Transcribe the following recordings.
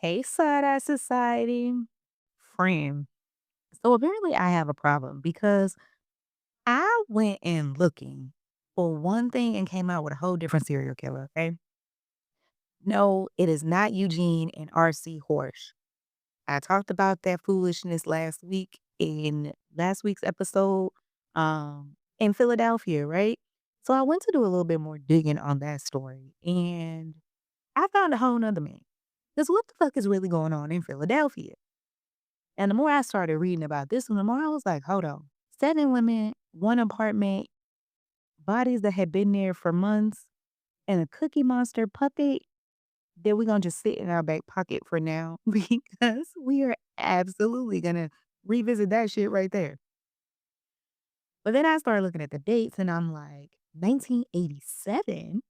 Hey, side eye society. Friend. So apparently I have a problem because I went in looking for one thing and came out with a whole different serial killer. Okay. No, it is not Eugene and R.C. Horsch. I talked about that foolishness last week in last week's episode in Philadelphia, right? So I went to do a little bit more digging on that story and I found a whole nother man. Because what the fuck is really going on in Philadelphia? And the more I started reading about this one, the more I was like, hold on. 7 women, 1 apartment, bodies that had been there for months, and a Cookie Monster puppet that we're gonna just sit in our back pocket for now because we are absolutely gonna revisit that shit right there. But then I started looking at the dates and I'm like, 1987?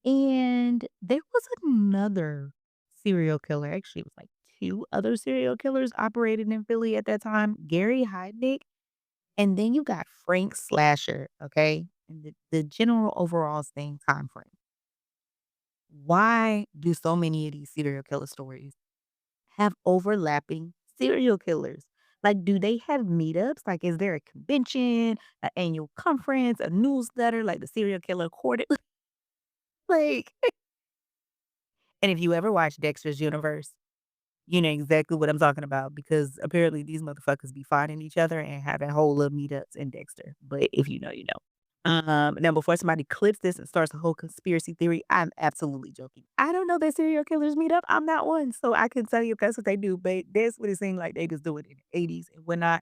And there was another serial killer. Actually, it was like 2 other serial killers operated in Philly at that time, Gary Heidnick. And then you got Frank Slasher, okay? And the general overall same time frame. Why do so many of these serial killer stories have overlapping serial killers? Like, do they have meetups? Like, is there a convention, an annual conference, a newsletter, like the serial killer quarter? Like, and if you ever watch Dexter's Universe, you know exactly what I'm talking about because apparently these motherfuckers be fighting each other and having whole little meetups in Dexter. But if you know, you know. Now before somebody clips this and starts a whole conspiracy theory, I'm absolutely joking. I don't know that serial killers meet up. I'm not one, so I can tell you if that's what they do. But that's what it seemed like they was doing in the '80s and whatnot,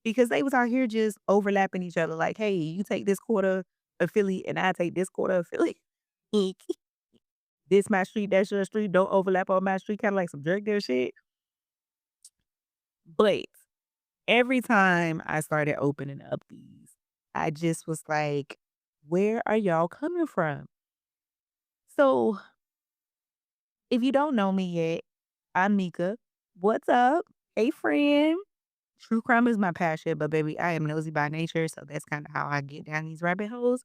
because they was out here just overlapping each other. Like, hey, you take this quarter of Philly and I take this quarter of Philly. This my street, that's your street. Don't overlap on my street. Kind of like some drug dealer shit. But every time I started opening up these, I just was like, where are y'all coming from? So if you don't know me yet, I'm Mika. What's up? Hey, friend. True crime is my passion, but baby, I am nosy by nature. So that's kind of how I get down these rabbit holes.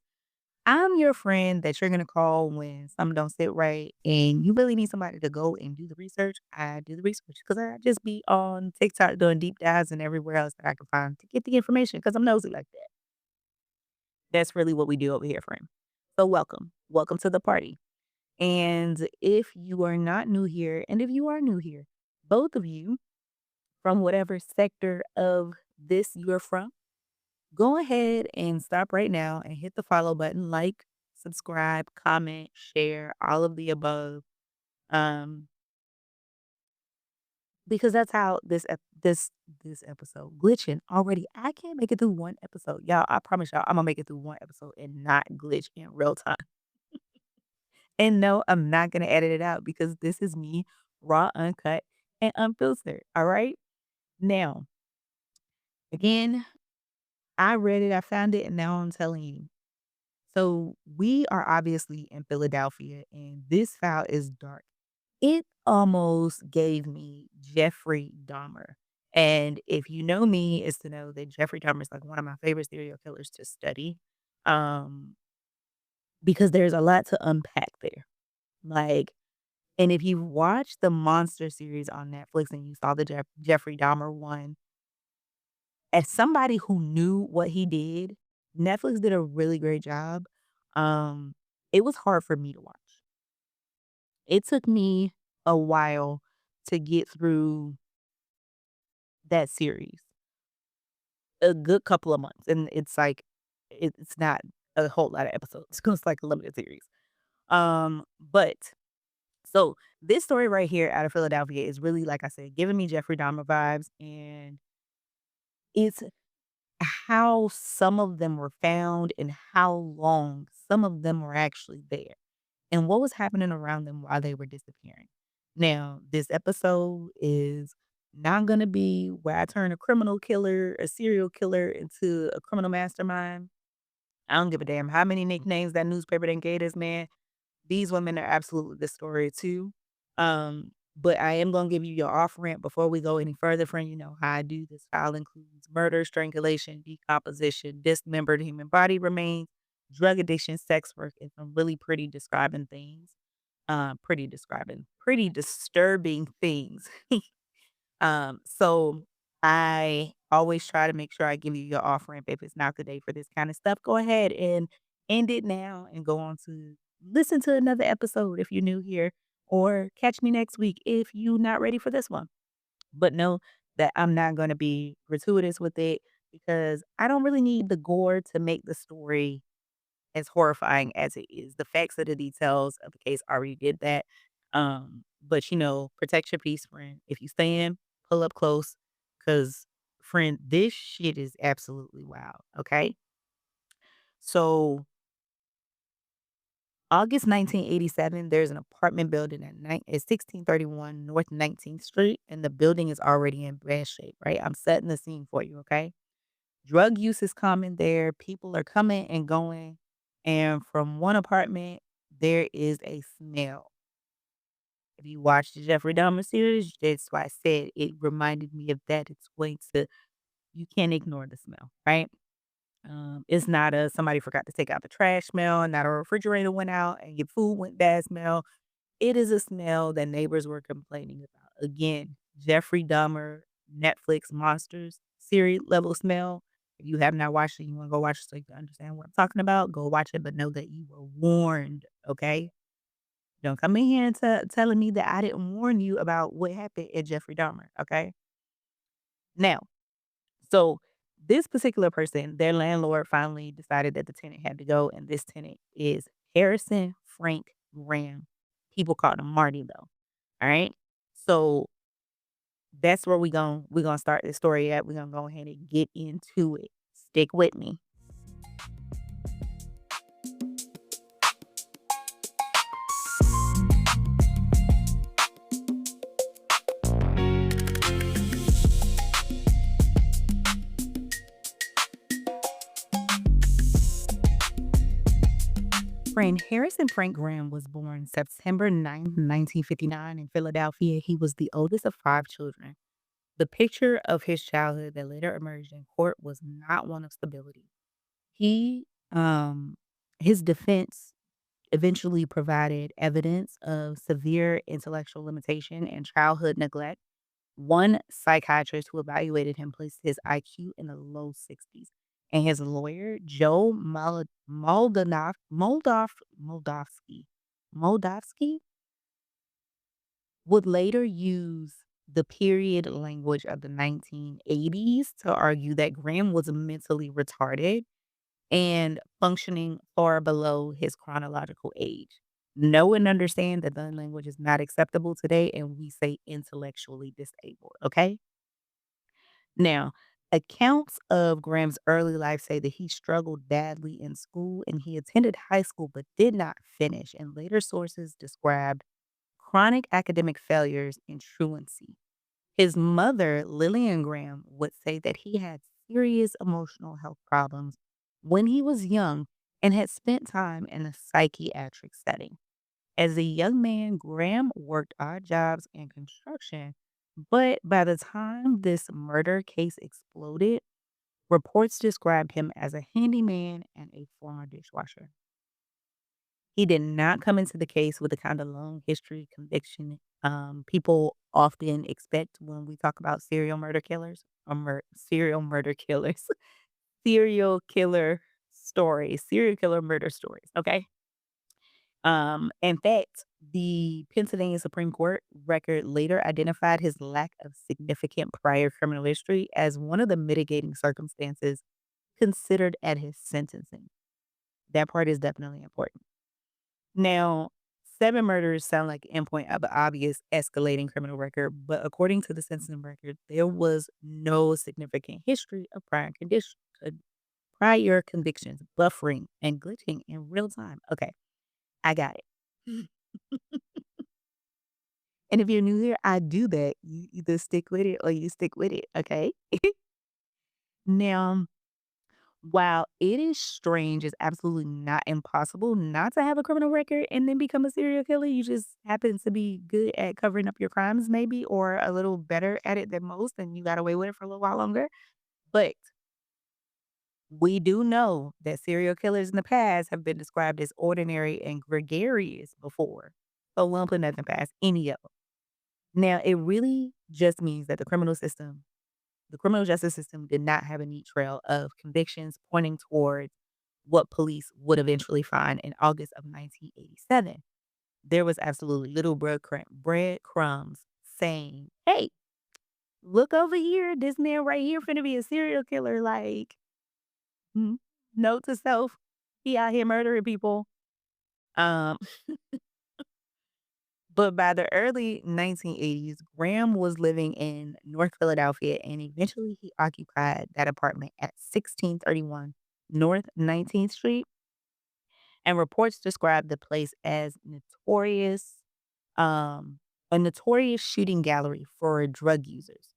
I'm your friend that you're gonna call when something don't sit right and you really need somebody to go and do the research. I do the research because I just be on TikTok doing deep dives and everywhere else that I can find to get the information because I'm nosy like that. That's really what we do over here, friend. So welcome. Welcome to the party. And if you are not new here, and if you are new here, both of you from whatever sector of this you're from, go ahead and stop right now and hit the follow button, like, subscribe, comment, share, all of the above. Um, because that's how this episode glitching already. I can't make it through one episode. Y'all, I promise y'all I'm gonna make it through one episode and not glitch in real time. And no, I'm not gonna edit it out because this is me raw, uncut, and unfiltered. All right. Now, again, I read it, I found it, and now I'm telling you. So we are obviously in Philadelphia, and this file is dark. It almost gave me Jeffrey Dahmer. And if you know me, is to know that Jeffrey Dahmer is like one of my favorite serial killers to study. Um, because there's a lot to unpack there. Like, and if you watched the Monster series on Netflix and you saw the Jeffrey Dahmer one, as somebody who knew what he did, Netflix did a really great job. Um, it was hard for me to watch. It took me a while to get through that series, a good couple of months, and it's like it's not a whole lot of episodes 'cause it's like a limited series. But so this story right here out of Philadelphia is really, like I said, giving me Jeffrey Dahmer vibes, and it's how some of them were found and how long some of them were actually there and what was happening around them while they were disappearing. Now, this episode is not going to be where I turn a criminal killer, a serial killer into a criminal mastermind. I don't give a damn how many nicknames that newspaper then gave this man. These women are absolutely the story too. But I am gonna give you your off ramp before we go any further, friend. You know how I do. This file includes murder, strangulation, decomposition, dismembered human body remains, drug addiction, sex work, and some really pretty describing things. Pretty disturbing things. So I always try to make sure I give you your off-ramp. If it's not the day for this kind of stuff, go ahead and end it now and go on to listen to another episode if you're new here, or catch me next week if you're not ready for this one. But know that I'm not gonna be gratuitous with it because I don't really need the gore to make the story as horrifying as it is. The facts of the details of the case already did that. But protect your peace, friend. If you stand, pull up close, cause friend, this shit is absolutely wild. Okay. So August 1987, there's an apartment building at 1631 North 19th Street, and the building is already in bad shape, right? I'm setting the scene for you, okay? Drug use is common there. People are coming and going. And from one apartment, there is a smell. If you watch the Jeffrey Dahmer series, that's why I said it reminded me of that. You can't ignore the smell, right? It's not a somebody forgot to take out the trash smell, not a refrigerator went out and your food went bad smell. It is a smell that neighbors were complaining about. Again, Jeffrey Dahmer, Netflix monsters, series level smell. If you have not watched it, you wanna go watch it so you can understand what I'm talking about, go watch it, but know that you were warned, okay? Don't come in here and telling me that I didn't warn you about what happened at Jeffrey Dahmer, okay? Now, so this particular person, their landlord finally decided that the tenant had to go, and this tenant is Harrison Frank Graham. People called him Marty though. All right. So that's where we gonna start the story at. We're gonna go ahead and get into it. Stick with me. Friend Harrison Frank Graham was born September 9th, 1959 in Philadelphia. He was the oldest of five children. The picture of his childhood that later emerged in court was not one of stability. He his defense eventually provided evidence of severe intellectual limitation and childhood neglect. One psychiatrist who evaluated him placed his IQ in the low 60s. And his lawyer, Joe Moldovsky, would later use the period language of the 1980s to argue that Graham was mentally retarded and functioning far below his chronological age. Know and understand that the language is not acceptable today, and we say intellectually disabled, okay? Now, accounts of Graham's early life say that he struggled badly in school and he attended high school but did not finish, and later sources described chronic academic failures and truancy. His mother, Lillian Graham, would say that he had serious emotional health problems when he was young and had spent time in a psychiatric setting. As a young man, Graham worked odd jobs in construction, but by the time this murder case exploded, reports described him as a handyman and a former dishwasher. He did not come into the case with the kind of long history conviction people often expect when we talk about serial murder killers or serial murder killers, serial killer murder stories. Okay. In fact, the Pennsylvania Supreme Court record later identified his lack of significant prior criminal history as one of the mitigating circumstances considered at his sentencing. That part is definitely important. Now, 7 murders sound like the endpoint of an obvious escalating criminal record, but according to the sentencing record, there was no significant history of prior convictions, buffering, and glitching in real time. Okay, I got it. And if you're new here, I do that. You either stick with it or you stick with it, okay? Now, while it is strange, it's absolutely not impossible not to have a criminal record and then become a serial killer. You just happen to be good at covering up your crimes, maybe, or a little better at it than most, and you got away with it for a little while longer. But we do know that serial killers in the past have been described as ordinary and gregarious before. So we don't put nothing past any of them. Now, it really just means that the criminal justice system did not have a neat trail of convictions pointing towards what police would eventually find in August of 1987. There was absolutely little breadcrumbs saying, "Hey, look over here. This man right here finna be a serial killer." Like, mm, note to self, he out here murdering people. Um, but by the early 1980s, Graham was living in North Philadelphia, and eventually he occupied that apartment at 1631 North 19th Street. And reports describe the place as um, a notorious shooting gallery for drug users.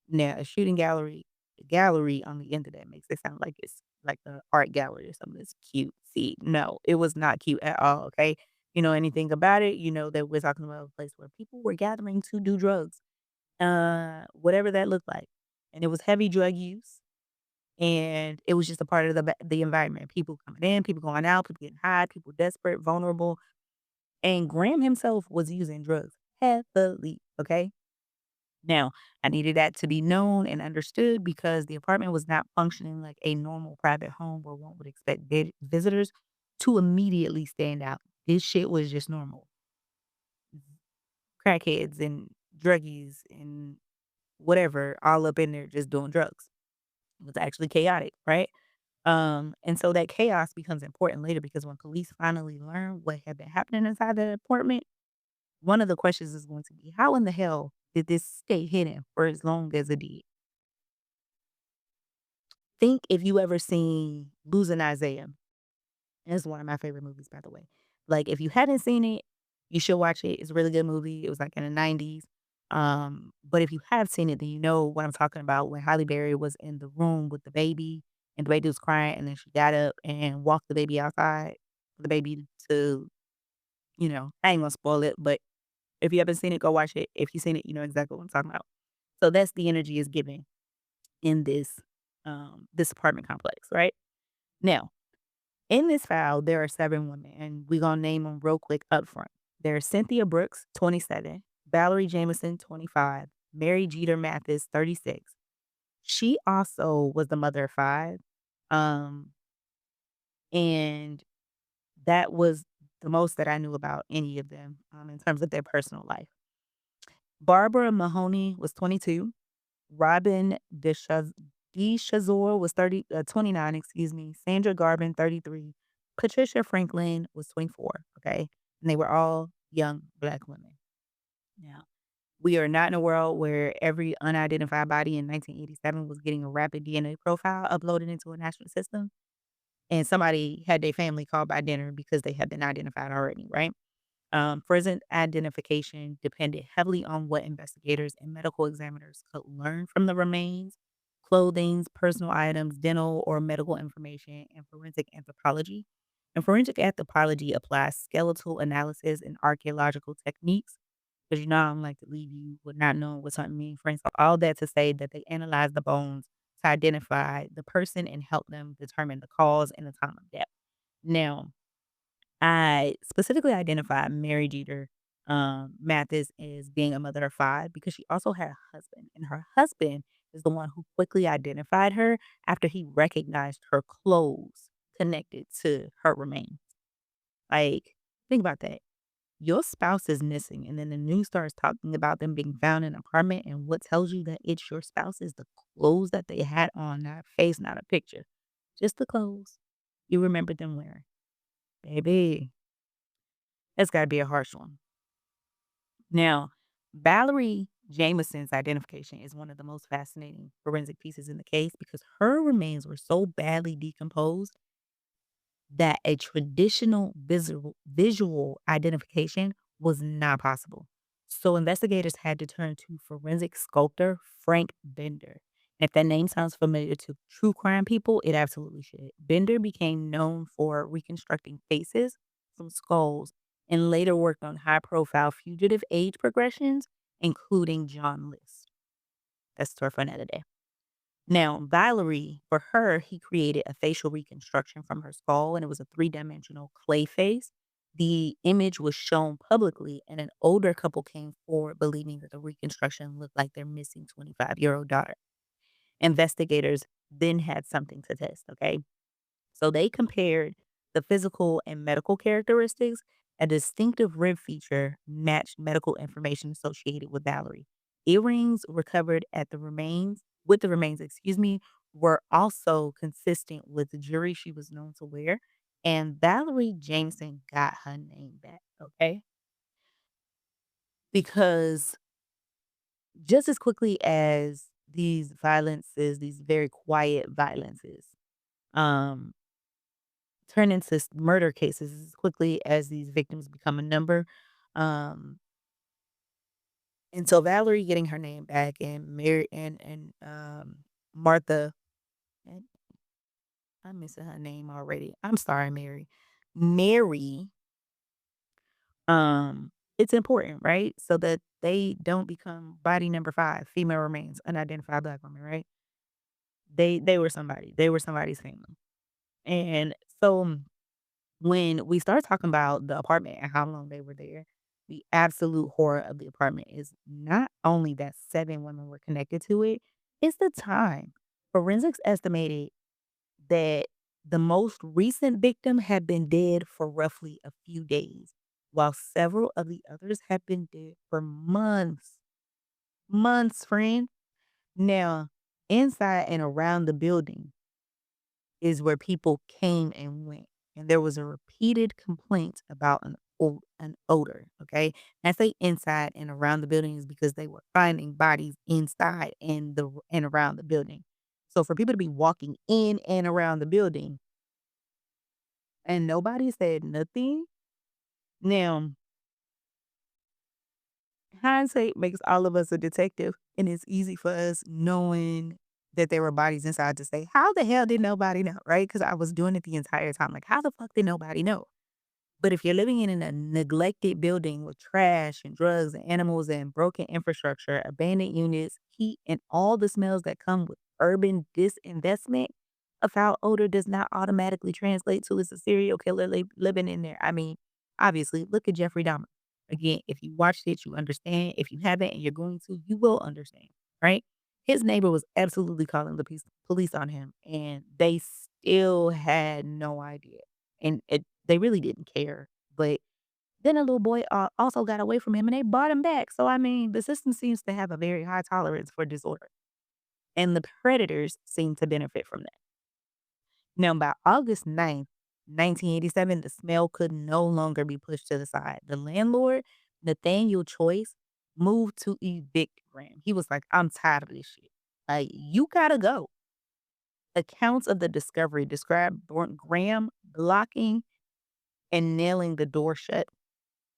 Now, a shooting gallery on the internet makes it sound like it's like an art gallery or something that's cute. See, no, it was not cute at all. Okay. You know anything about it, you know that we're talking about a place where people were gathering to do drugs, whatever that looked like. And it was heavy drug use. And it was just a part of the environment. People coming in, people going out, people getting high, people desperate, vulnerable. And Graham himself was using drugs heavily. Okay. Now, I needed that to be known and understood because the apartment was not functioning like a normal private home where one would expect visitors to immediately stand out. This shit was just normal. Crackheads and druggies and whatever all up in there just doing drugs. It was actually chaotic, right? And so that chaos becomes important later because when police finally learn what had been happening inside the apartment, one of the questions is going to be, how in the hell did this stay hidden for as long as it did? Think if you ever seen Losing Isaiah. It's one of my favorite movies, by the way. Like, if you hadn't seen it, you should watch it. It's a really good movie. It was like in the 90s. But if you have seen it, then you know what I'm talking about when Halle Berry was in the room with the baby and the baby was crying and then she got up and walked the baby outside for the baby to, I ain't gonna spoil it, but if you haven't seen it, go watch it. If you've seen it, you know exactly what I'm talking about. So that's the energy is given in this apartment complex, right? Now, in this file, there are 7 women, and we're gonna name them real quick up front. There's Cynthia Brooks, 27, Valerie Jameson, 25, Mary Jeter Mathis, 36. She also was the mother of 5, um, and that was the most that I knew about any of them, in terms of their personal life. Barbara Mahoney was 22. Robin DeShazor was 29, excuse me. Sandra Garvin, 33. Patricia Franklin was 24, okay? And they were all young Black women. Now, we are not in a world where every unidentified body in 1987 was getting a rapid DNA profile uploaded into a national system, and somebody had their family called by dinner because they had been identified already, right? Present identification depended heavily on what investigators and medical examiners could learn from the remains, clothing, personal items, dental or medical information, and forensic anthropology. And forensic anthropology applies skeletal analysis and archaeological techniques. Because you know, I don't like to leave you with not knowing what something means, friends. So all that to say that they analyze the bones to identify the person and help them determine the cause and the time of death. Now, I specifically identified Mary Jeter, Mathis as being a mother of 5 because she also had a husband, and her husband is the one who quickly identified her after he recognized her clothes connected to her remains. Like, think about that. Your spouse is missing, and then the news starts talking about them being found in an apartment, and what tells you that it's your spouse is the clothes that they had on, not a face, not a picture. Just the clothes you remember them wearing. Baby, that's gotta be a harsh one. Now, Valerie Jameson's identification is one of the most fascinating forensic pieces in the case because her remains were so badly decomposed that a traditional visual identification was not possible. So investigators had to turn to forensic sculptor Frank Bender. If that name sounds familiar to true crime people, it absolutely should. Bender became known for reconstructing faces from skulls and later worked on high profile fugitive age progressions, including John List. That's the story for another day. Now, Valerie, for her, he created a facial reconstruction from her skull, and it was a three-dimensional clay face. The image was shown publicly, and an older couple came forward believing that the reconstruction looked like their missing 25-year-old daughter. Investigators then had something to test, okay? So they compared the physical and medical characteristics. A distinctive rib feature matched medical information associated with Valerie. Earrings recovered at the remains, with the remains, excuse me, were also consistent with the jewelry she was known to wear. And Valerie Jameson got her name back, okay? Because just as quickly as these violences, these very quiet violences, um, turn into murder cases as quickly as these victims become a number. Um, and so Valerie getting her name back and Mary and Martha, and I'm missing her name already. I'm sorry, Mary. Mary, it's important, right? So that they don't become body number 5, female remains, unidentified black women, right? They were somebody. They were somebody's family. And so when we start talking about the apartment and how long they were there, the absolute horror of the apartment is not only that 7 women were connected to it, it's the time. Forensics estimated that the most recent victim had been dead for roughly a few days, while several of the others had been dead for months. Months, friend. Now, inside and around the building, is where people came and went, and there was a repeated complaint about an odor, okay? And I say inside and around the building is because they were finding bodies inside and around the building. So for people to be walking in and around the building and nobody said nothing, now hindsight makes all of us a detective, and it's easy for us knowing that there were bodies inside to say, "How the hell did nobody know?" Right? Because I was doing it the entire time. Like, how the fuck did nobody know? But if you're living in a neglected building with trash and drugs and animals and broken infrastructure, abandoned units, heat, and all the smells that come with urban disinvestment, a foul odor does not automatically translate to it's a serial killer living in there. I mean, obviously, look at Jeffrey Dahmer. Again, if you watched it, you understand. If you haven't and you're going to, you will understand, right? His neighbor was absolutely calling the police on him, and they still had no idea. And they really didn't care, but then a little boy, also got away from him and they brought him back. So, I mean, the system seems to have a very high tolerance for disorder, and the predators seem to benefit from that. Now, by August 9th, 1987, the smell could no longer be pushed to the side. The landlord, Nathaniel Choice, moved to evict Graham. He was like, "I'm tired of this shit. Like, you gotta go." Accounts of the discovery describe Graham blocking and nailing the door shut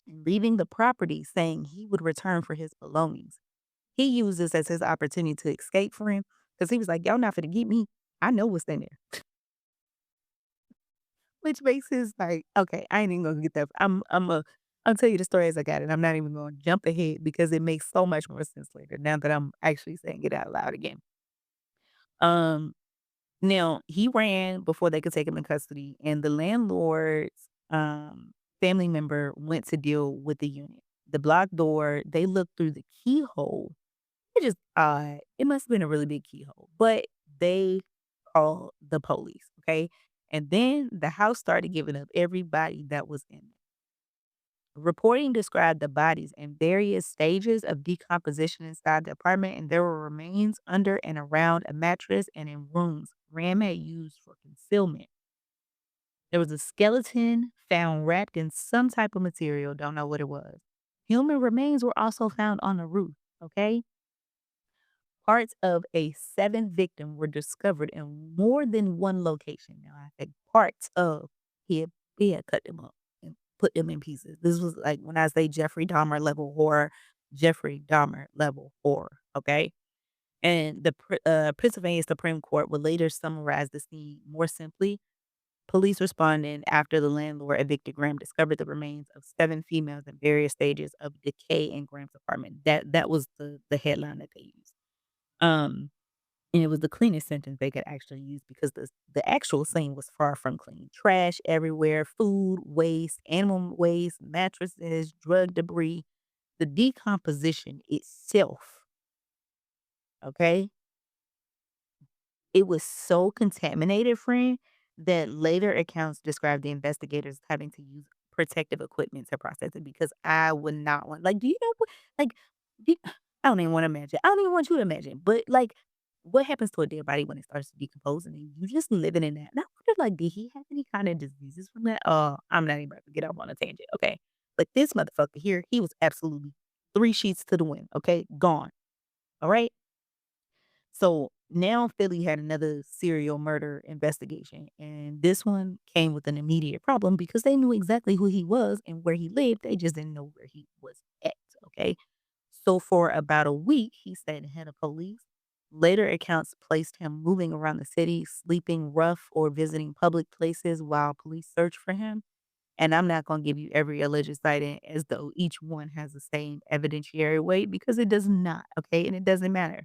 and leaving the property, saying he would return for his belongings. He used this as his opportunity to escape for him because he was like, "Y'all not finna get me. I know what's in there." Which makes his like, okay, I ain't even gonna get that. I'll tell you the story as I got it. I'm not even gonna jump ahead because it makes so much more sense later now that I'm actually saying it out loud again. Um Now, he ran before they could take him in custody, and the landlord's, family member went to deal with the unit. The blocked door, they looked through the keyhole, which is odd. It must've been a really big keyhole, but they called the police, okay? And then the house started giving up everybody that was in it. Reporting described the bodies in various stages of decomposition inside the apartment, and there were remains under and around a mattress and in rooms Graham had used for concealment. There was a skeleton found wrapped in some type of material, don't know what it was. Human remains were also found on the roof, okay? Parts of a seventh victim were discovered in more than one location. Now, I said parts of, he had cut them up and put them in pieces. This was like when I say Jeffrey Dahmer level horror, okay? And the Pennsylvania Supreme Court would later summarize the scene more simply. Police responding after the landlord evicted Graham discovered the remains of 7 females in various stages of decay in Graham's apartment. That was the headline that they used. Um, And it was the cleanest sentence they could actually use because the actual scene was far from clean. Trash everywhere, food, waste, animal waste, mattresses, drug debris, the decomposition itself, okay? It was so contaminated, friend, that later accounts described the investigators having to use protective equipment to process it because I would not want like, do you know what like, do I don't even wanna imagine. I don't even want you to imagine, but, like, what happens to a dead body when it starts to decompose and then you just living in that? And I wonder, like, did he have any kind of diseases from that? Oh, I'm not even about to get off on a tangent, okay? But this motherfucker here, he was absolutely 3 sheets to the wind, okay? Gone, alright? So now Philly had another serial murder investigation, and this one came with an immediate problem because they knew exactly who he was and where he lived. They just didn't know where he was at. Okay. So for about a week, he stayed ahead of police. Later accounts placed him moving around the city, sleeping rough or visiting public places while police searched for him. And I'm not going to give you every alleged sighting as though each one has the same evidentiary weight because it does not. Okay. And it doesn't matter.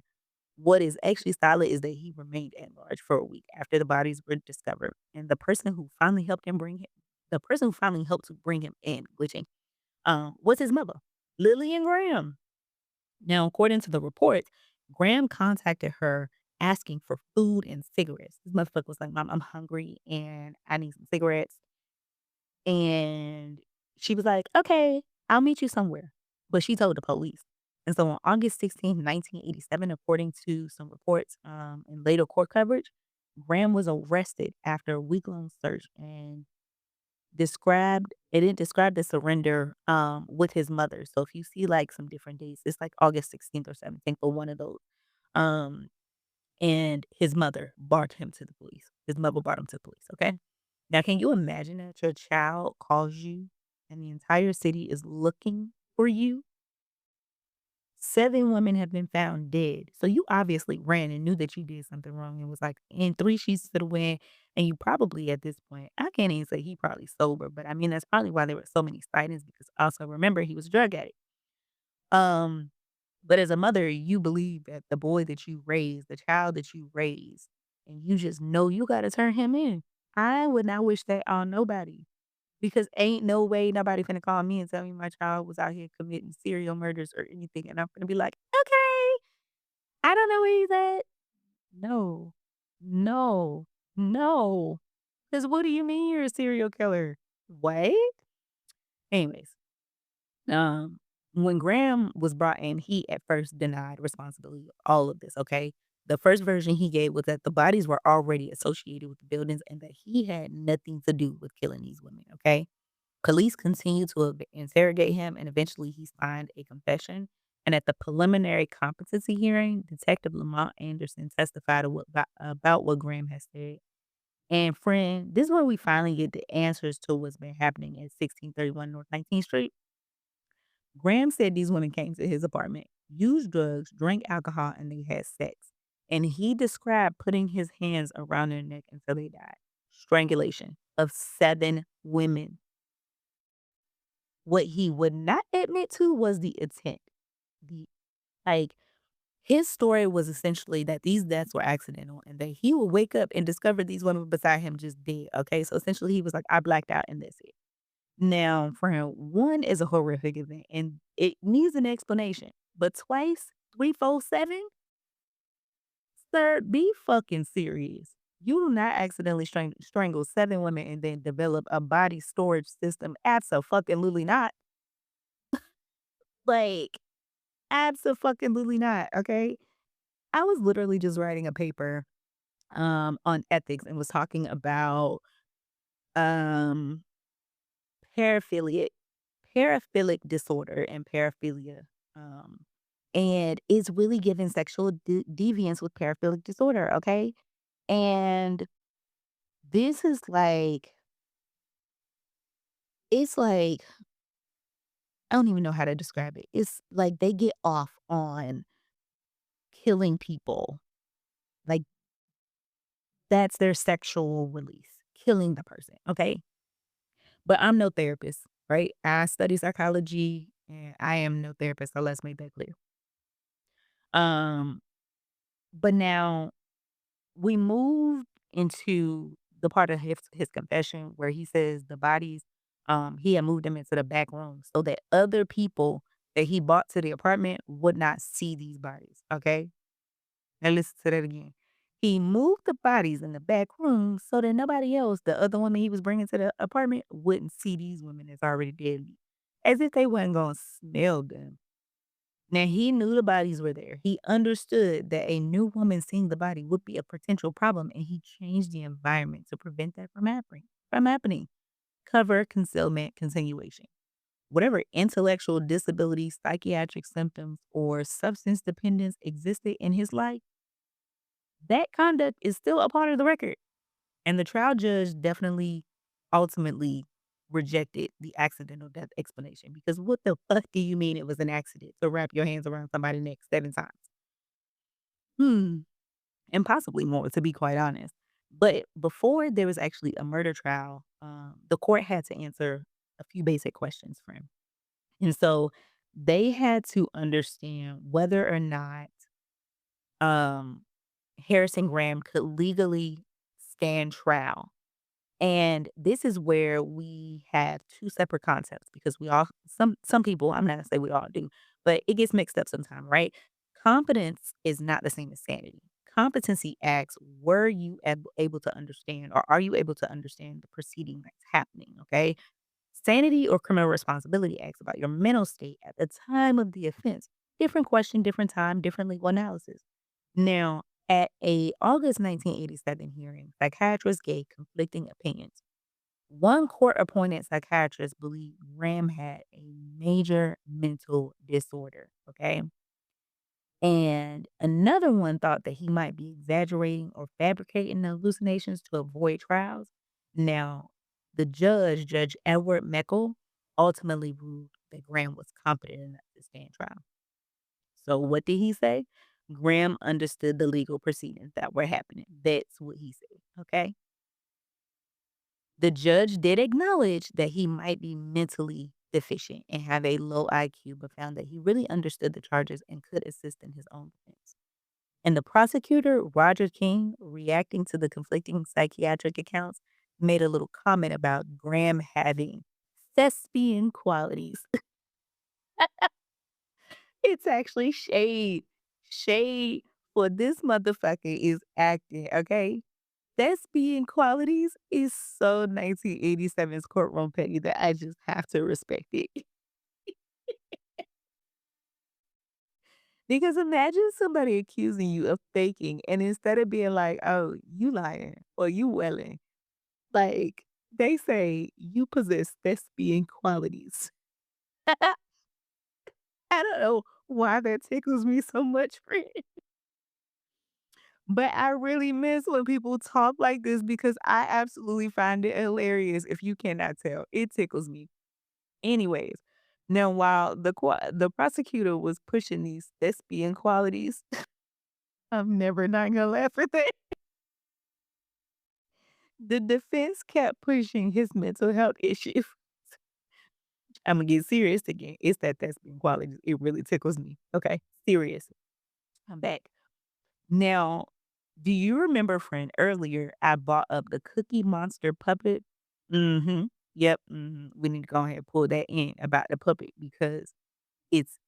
What is actually solid is that he remained at large for a week after the bodies were discovered, and the person who finally helped to bring him in, glitching, was his mother, Lillian Graham. Now, according to the report, Graham contacted her asking for food and cigarettes. This motherfucker was like, "Mom, I'm hungry and I need some cigarettes." And she was like, "Okay, I'll meet you somewhere." But she told the police. And so on August 16th, 1987, according to some reports, and later court coverage, Graham was arrested after a week-long search and it described the surrender, with his mother. So if you see, like, some different dates, it's like August 16th or 17th or one of those. Um, and his mother brought him to the police. His mother brought him to the police, okay? Now, can you imagine that your child calls you and the entire city is looking for you? 7 women have been found dead. So you obviously ran and knew that you did something wrong and was like in 3 sheets to the wind. And you probably at this point, I can't even say he probably sober, but I mean, that's probably why there were so many sightings because also remember he was a drug addict. Um, but as a mother, you believe that the boy that you raised, the child that you raised, and you just know you gotta turn him in. I would not wish that on nobody because ain't no way nobody finna call me and tell me my child was out here committing serial murders or anything, and I'm gonna be like, "Okay, I don't know where he's at." No. No. No. Because what do you mean you're a serial killer? What? Anyways, um, when Graham was brought in, he at first denied responsibility of all of this, okay? The first version he gave was that the bodies were already associated with the buildings and that he had nothing to do with killing these women, okay? Police continued to interrogate him and eventually he signed a confession. And at the preliminary competency hearing, Detective Lamont Anderson testified about what Graham had said. And friend, this is where we finally get the answers to what's been happening at 1631 North 19th Street. Graham said these women came to his apartment, used drugs, drank alcohol, and they had sex. And he described putting his hands around their neck until they died. Strangulation of 7 women. What he would not admit to was the intent. The like, his story was essentially that these deaths were accidental and that he would wake up and discover these women beside him just dead, okay? So, essentially, he was like, "I blacked out and that's it." Now, for him, 1 is a horrific event and it needs an explanation, but twice, 3, 4, 7, sir, be fucking serious. You do not accidentally strangle 7 women and then develop a body storage system. Abso-fucking-lutely not. Like, abso-fucking-lutely not, okay? I was literally just writing a paper, on ethics and was talking about, um, paraphiliac paraphilic disorder and paraphilia, um, and it's really giving sexual deviance with paraphilic disorder, okay? And this is like it's like I don't even know how to describe it. It's like they get off on killing people, like, that's their sexual release, killing the person, okay? But I'm no therapist, right? I study psychology and I am no therapist, so let's make that clear. Um, but now we moved into the part of his confession where he says the bodies, he had moved them into the back room so that other people that he brought to the apartment would not see these bodies, okay? Now listen to that again. He moved the bodies in the back room so that nobody else, the other women he was bringing to the apartment, wouldn't see these women that's already dead, as if they wasn't gonna smell them. Now he knew the bodies were there. He understood that a new woman seeing the body would be a potential problem, and he changed the environment to prevent that from happening. Cover, concealment, continuation. Whatever intellectual disabilities, psychiatric symptoms, or substance dependence existed in his life, that conduct is still a part of the record. And the trial judge definitely ultimately rejected the accidental death explanation because what the fuck do you mean it was an accident to wrap your hands around somebody's neck 7 times? Hmm, and possibly more, to be quite honest. But before there was actually a murder trial, the court had to answer a few basic questions for him. And so they had to understand whether or not, um, Harrison Graham could legally stand trial. And this is where we have 2 separate concepts because we all some people, I'm not gonna say we all do, but it gets mixed up sometimes, right? Competence is not the same as sanity. Competency asks, were you able to understand or are you able to understand the proceeding that's happening, okay? Sanity or criminal responsibility asks about your mental state at the time of the offense. Different question, different time, different legal analysis. Now, at a August 1987 hearing, psychiatrists gave conflicting opinions. One court-appointed psychiatrist believed Graham had a major mental disorder, okay? And another one thought that he might be exaggerating or fabricating the hallucinations to avoid trials. Now, the judge, Judge Edward Meckel, ultimately ruled that Graham was competent enough to stand trial. So what did he say? Graham understood the legal proceedings that were happening. That's what he said. Okay. The judge did acknowledge that he might be mentally deficient and have a low IQ, but found that he really understood the charges and could assist in his own defense. And the prosecutor, Roger King, reacting to the conflicting psychiatric accounts, made a little comment about Graham having thespian qualities. It's actually shade. Shade for this motherfucker is acting, okay? Thespian qualities is so 1987's courtroom petty that I just have to respect it. Because imagine somebody accusing you of faking, and instead of being like, "Oh, you lying," or "You welling," like, they say, "You possess thespian qualities." I don't know why that tickles me so much, friend. But I really miss when people talk like this because I absolutely find it hilarious if you cannot tell. It tickles me. Anyways, now while the prosecutor was pushing these thespian qualities, I'm never not gonna laugh at that. The defense kept pushing his mental health issues. Imma get serious again. It's that thespian qualities. It really tickles me. Okay, serious. I'm back. Now, do you remember, friend, earlier I brought up the Cookie Monster puppet? Mhm. Yep, mhm. We need to go ahead and pull that in about the puppet because it's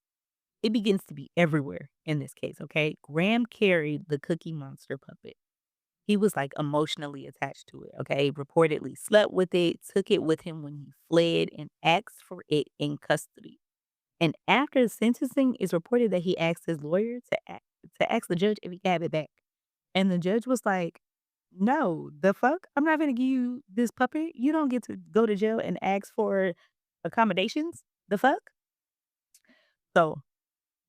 it begins to be everywhere in this case, okay? Graham carried the Cookie Monster puppet. He was, like, emotionally attached to it, okay? Reportedly slept with it, took it with him when he fled, and asked for it in custody. And after sentencing, it's reported that he asked his lawyer to ask the judge if he could have it back. And the judge was like, "No, the fuck? I'm not gonna give you this puppet. You don't get to go to jail and ask for accommodations. The fuck?" So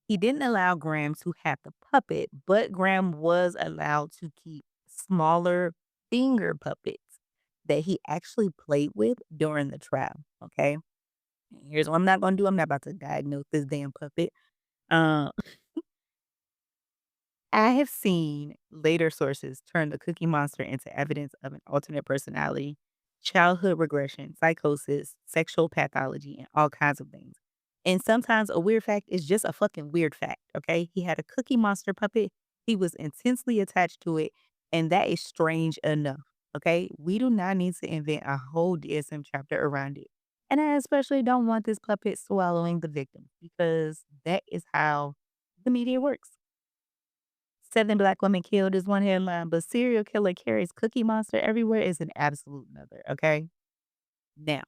he didn't allow Graham to have the puppet, but Graham was allowed to keep smaller finger puppets that he actually played with during the trial. Okay. Here's what I'm not gonna do. I'm not about to diagnose this damn puppet. Uh, I have seen later sources turn the Cookie Monster into evidence of an alternate personality, childhood regression, psychosis, sexual pathology, and all kinds of things. And sometimes a weird fact is just a fucking weird fact, okay? He had a Cookie Monster puppet. He was intensely attached to it. And that is strange enough. Okay. We do not need to invent a whole DSM chapter around it. And I especially don't want this puppet swallowing the victim because that is how the media works. 7 black women killed is one headline, but serial killer carries Cookie Monster everywhere is an absolute another. Okay. Now,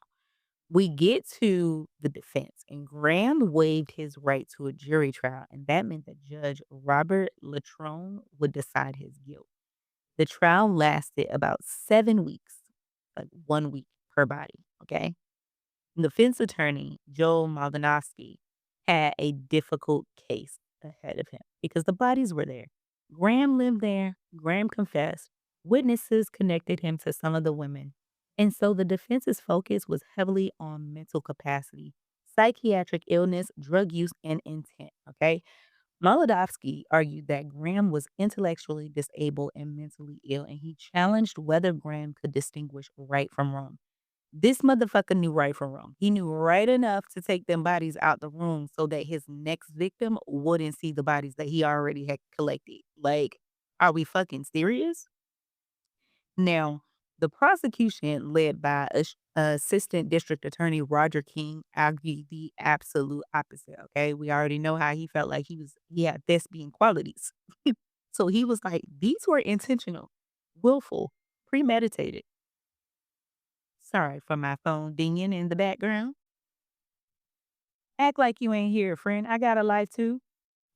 we get to the defense, and Graham waived his right to a jury trial, and that meant that Judge Robert Latrone would decide his guilt. The trial lasted about 7 weeks, like 1 week per body, okay? The defense attorney, Joe Maldanowski, had a difficult case ahead of him because the bodies were there. Graham lived there, Graham confessed, witnesses connected him to some of the women. And so the defense's focus was heavily on mental capacity, psychiatric illness, drug use, and intent. Okay. Molodovsky argued that Graham was intellectually disabled and mentally ill, and he challenged whether Graham could distinguish right from wrong. This motherfucker knew right from wrong. He knew right enough to take them bodies out the room so that his next victim wouldn't see the bodies that he already had collected. Like, are we fucking serious? Now, the prosecution, led by Assistant District Attorney Roger King, argued the absolute opposite. Okay, we already know how he felt like he had thespian qualities. So he was like, these were intentional, willful, premeditated. Sorry for my phone dinging in the background. Act like you ain't here, friend. I got a life too.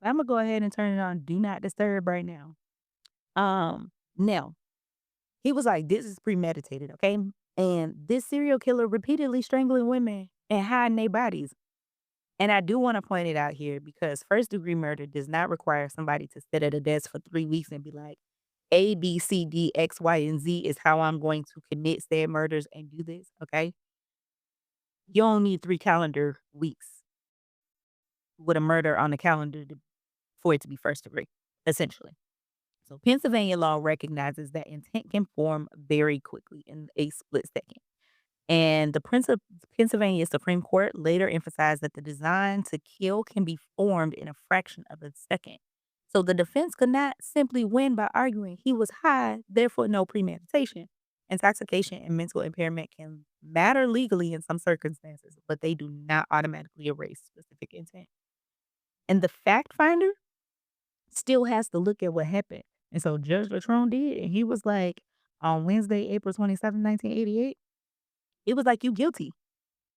I'm gonna go ahead and turn it on do not disturb right now. Now he was like, this is premeditated, okay? And this serial killer repeatedly strangling women and hiding their bodies. And I do want to point it out here because first degree murder does not require somebody to sit at a desk for 3 weeks and be like, A, B, C, D, X, Y, and Z is how I'm going to commit said murders and do this, okay? You only need 3 calendar weeks with a murder on the calendar for it to be first degree, essentially. So Pennsylvania law recognizes that intent can form very quickly in a split second. And the Pennsylvania Supreme Court later emphasized that the design to kill can be formed in a fraction of a second. So the defense could not simply win by arguing he was high, therefore no premeditation. Intoxication and mental impairment can matter legally in some circumstances, but they do not automatically erase specific intent. And the fact finder still has to look at what happened. And so Judge Latrone did, and he was like, on Wednesday, April 27th, 1988, he was like, you guilty.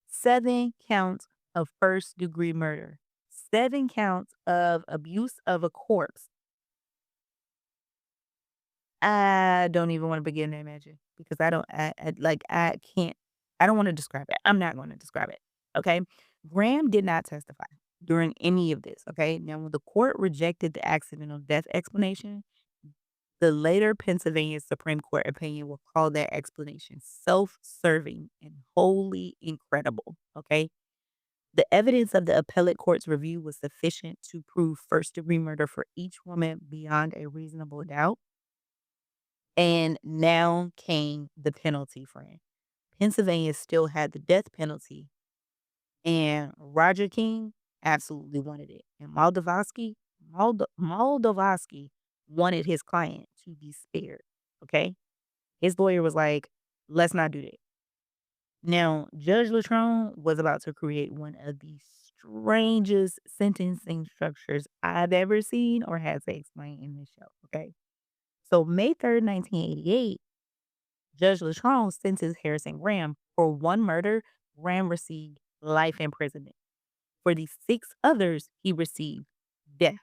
7 counts of first degree murder, 7 counts of abuse of a corpse. I don't even want to begin to imagine because I can't, I don't want to describe it. I'm not going to describe it. Okay. Graham did not testify during any of this. Okay. Now, when the court rejected the accidental death explanation, the later Pennsylvania Supreme Court opinion will call that explanation self-serving and wholly incredible. Okay. The evidence of the appellate court's review was sufficient to prove first degree murder for each woman beyond a reasonable doubt. And now came the penalty, friend. Pennsylvania still had the death penalty, and Roger King absolutely wanted it. And Moldovsky wanted his client to be spared. Okay. His lawyer was like, let's not do that. Now, Judge Latrone was about to create one of the strangest sentencing structures I've ever seen or had to explain in this show. Okay. So, May 3rd, 1988, Judge Latrone sentenced Harrison Graham for one murder. Graham received life imprisonment. For the 6 others, he received death.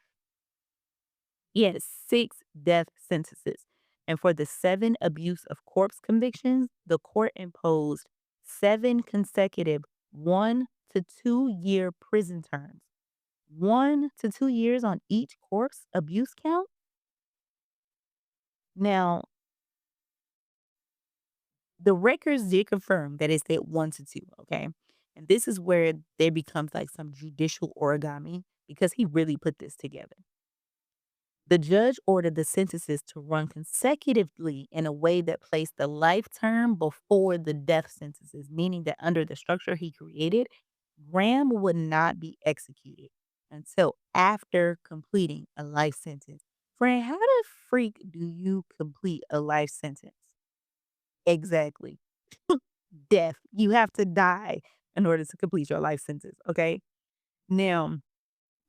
He had 6 death sentences. And for the 7 abuse of corpse convictions, the court imposed 7 consecutive 1 to 2 year prison terms. 1 to 2 years on each corpse abuse count. Now, the records did confirm that it said 1 to 2, okay? And this is where there becomes like some judicial origami because he really put this together. The judge ordered the sentences to run consecutively in a way that placed the life term before the death sentences, meaning that under the structure he created, Graham would not be executed until after completing a life sentence Friend, how the freak do you complete a life sentence? Exactly. Death. You have to die in order to complete your life sentence, okay? Now,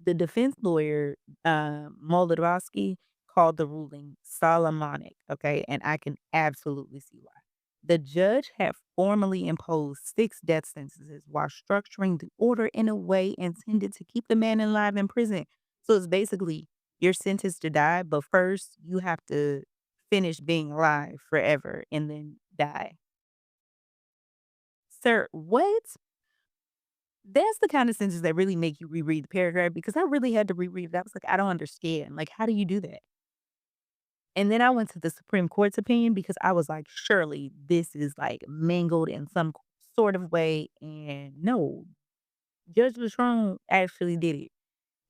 the defense lawyer, Molodowski, called the ruling Solomonic, okay? And I can absolutely see why. The judge had formally imposed 6 death sentences while structuring the order in a way intended to keep the man alive in prison. So it's basically you're sentenced to die, but first you have to finish being alive forever and then die. Sir, what? That's the kind of sentence that really make you reread the paragraph because I really had to reread it. I was like, I don't understand. Like, how do you do that? And then I went to the Supreme Court's opinion because I was like, surely this is like mangled in some sort of way. And no, Judge Latrone actually did it.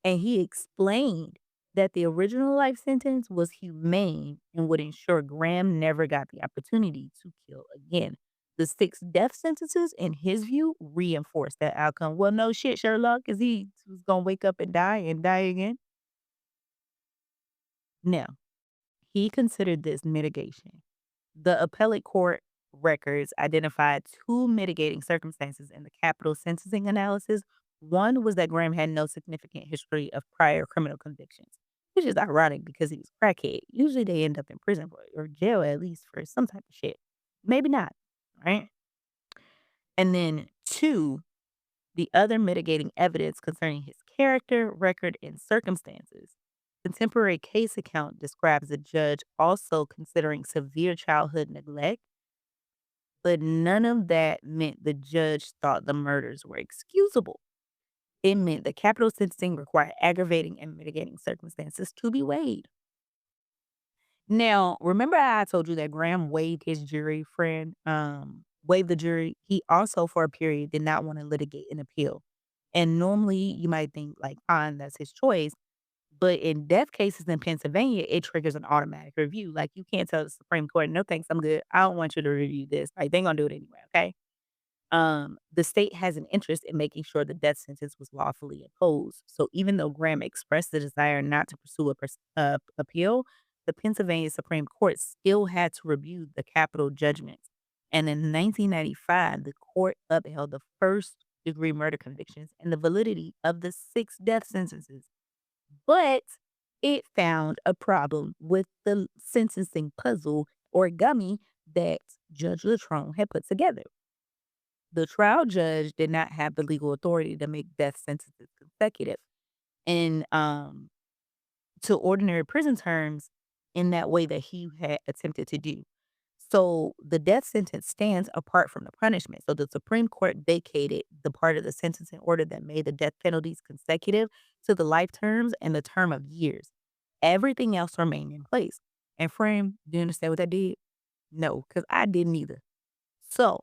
And he explained that the original life sentence was humane and would ensure Graham never got the opportunity to kill again. The 6 death sentences, in his view, reinforced that outcome. Well, no shit, Sherlock, because he was going to wake up and die again. Now, he considered this mitigation. The appellate court records identified 2 mitigating circumstances in the capital sentencing analysis. One was that Graham had no significant history of prior criminal convictions, which is ironic because he was crackhead. Usually they end up in prison for or jail at least for some type of shit. Maybe not, right? And then 2, the other mitigating evidence concerning his character, record, and circumstances. Contemporary case account describes the judge also considering severe childhood neglect, but none of that meant the judge thought the murders were excusable. It meant the capital sentencing required aggravating and mitigating circumstances to be weighed. Now, remember how I told you that Graham waived his jury friend, waived the jury? He also, for a period, did not want to litigate an appeal. And normally you might think, like, fine, that's his choice. But in death cases in Pennsylvania, it triggers an automatic review. Like, you can't tell the Supreme Court, no thanks, I'm good. I don't want you to review this. Like, they're going to do it anyway, okay? The state has an interest in making sure the death sentence was lawfully imposed. So even though Graham expressed the desire not to pursue appeal, the Pennsylvania Supreme Court still had to review the capital judgments. And in 1995, the court upheld the first degree murder convictions and the validity of the 6 death sentences. But it found a problem with the sentencing puzzle or gummy that Judge Latrone had put together. The trial judge did not have the legal authority to make death sentences consecutive and to ordinary prison terms in that way that he had attempted to do. So the death sentence stands apart from the punishment. So the Supreme Court vacated the part of the sentencing order that made the death penalties consecutive to the life terms and the term of years. Everything else remained in place. And frame, do you understand what that did? No, because I didn't either. So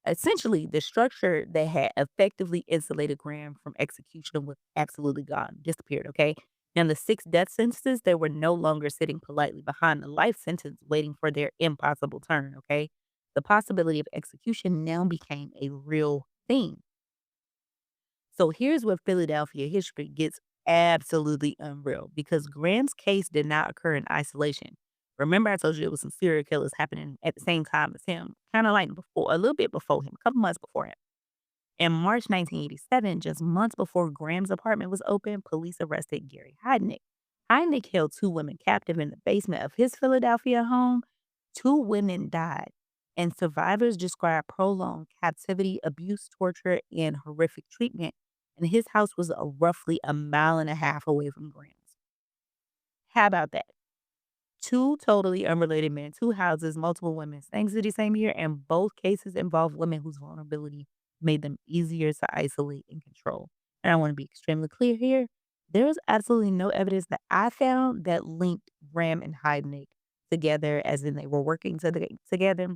essentially, the structure that had effectively insulated Graham from execution was absolutely gone, disappeared, okay? Now, the 6 death sentences, they were no longer sitting politely behind the life sentence waiting for their impossible turn, okay? The possibility of execution now became a real thing. So here's where Philadelphia history gets absolutely unreal because Graham's case did not occur in isolation. Remember, I told you it was some serial killers happening at the same time as him, kind of like before, a little bit before him, a couple months before him. In March 1987, just months before Graham's apartment was open, police arrested Gary Heidnik. Heidnik held 2 women captive in the basement of his Philadelphia home. 2 women died, and survivors described prolonged captivity, abuse, torture, and horrific treatment. And his house was roughly a mile and a half away from Graham's. How about that? 2 totally unrelated men, 2 houses, multiple women, same city, same year, and both cases involve women whose vulnerability made them easier to isolate and control. And I want to be extremely clear here. There is absolutely no evidence that I found that linked Graham and Heidnik together, as in they were working together.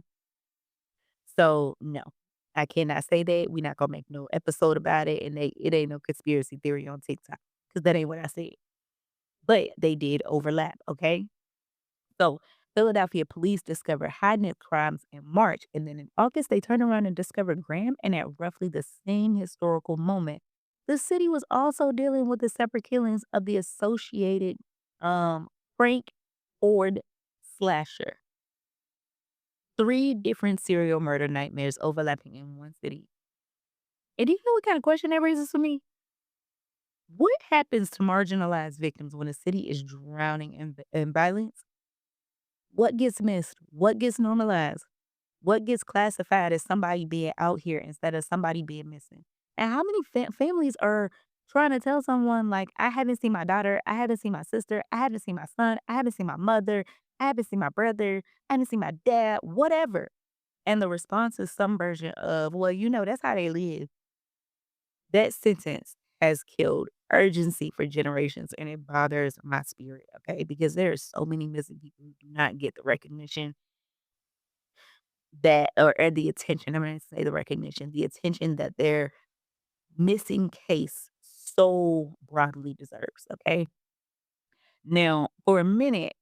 So no, I cannot say that. We're not gonna make no episode about it, and it ain't no conspiracy theory on TikTok because that ain't what I said. But they did overlap. Okay. So, Philadelphia police discovered Hydnip crimes in March, and then in August, they turned around and discovered Graham. And at roughly the same historical moment, the city was also dealing with the separate killings of the associated Um, Frank Ford Slasher. 3 different serial murder nightmares overlapping in one city. And do you know what kind of question that raises for me? What happens to marginalized victims when a city is drowning in violence? What gets missed? What gets normalized? What gets classified as somebody being out here instead of somebody being missing? And how many families are trying to tell someone, like, I haven't seen my daughter, I haven't seen my sister, I haven't seen my son, I haven't seen my mother, I haven't seen my brother, I haven't seen my dad, whatever. And the response is some version of, well, that's how they live. That sentence has killed urgency for generations and it bothers my spirit, okay? Because there are so many missing people who do not get the recognition that or the attention. I'm gonna say the recognition, the attention that their missing case so broadly deserves. Okay. Now, for a minute,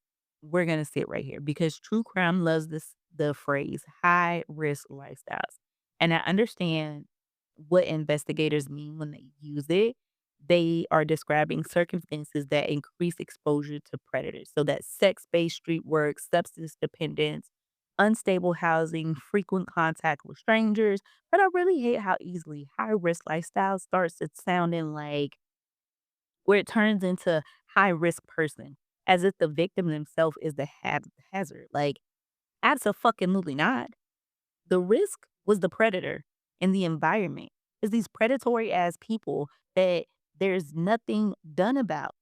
we're gonna sit right here because true crime loves the phrase high risk lifestyles. And I understand what investigators mean when they use it. They are describing circumstances that increase exposure to predators. So that sex-based street work, substance dependence, unstable housing, frequent contact with strangers. But I really hate how easily high risk lifestyle starts it sounding like where it turns into high risk person, as if the victim themselves is the hazard. Like, absolutely not. The risk was the predator and the environment. It's these predatory ass people that there's nothing done about.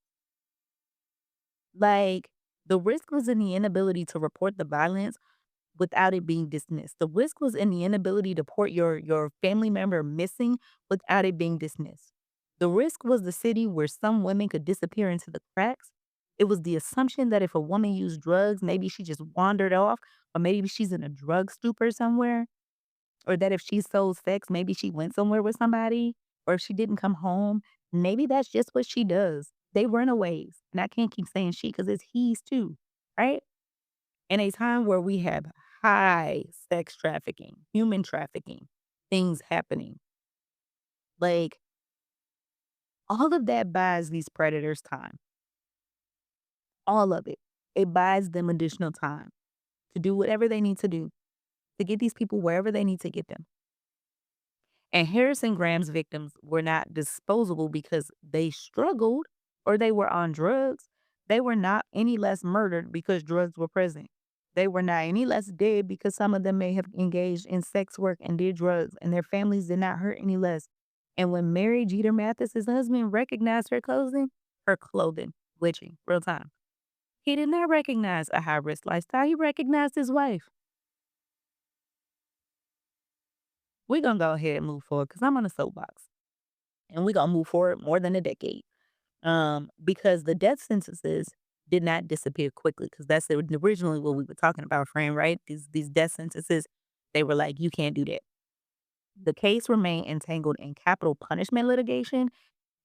Like, the risk was in the inability to report the violence without it being dismissed. The risk was in the inability to report your family member missing without it being dismissed. The risk was the city where some women could disappear into the cracks. It was the assumption that if a woman used drugs, maybe she just wandered off, or maybe she's in a drug stupor somewhere, or that if she sold sex, maybe she went somewhere with somebody, or if she didn't come home, maybe that's just what she does. They runaways. And I can't keep saying she because it's he's too, right? In a time where we have high sex trafficking, human trafficking, things happening, like all of that buys these predators time. All of it. It buys them additional time to do whatever they need to do to get these people wherever they need to get them. And Harrison Graham's victims were not disposable because they struggled or they were on drugs. They were not any less murdered because drugs were present. They were not any less dead because some of them may have engaged in sex work and did drugs, and their families did not hurt any less. And when Mary Jeter Mathis's husband recognized her clothing, glitching, real time. He did not recognize a high risk lifestyle. He recognized his wife. We're gonna go ahead and move forward because I'm on a soapbox. And we're gonna move forward more than a decade. Because the death sentences did not disappear quickly, because that's originally what we were talking about, friend, right? These death sentences, they were like, you can't do that. The case remained entangled in capital punishment litigation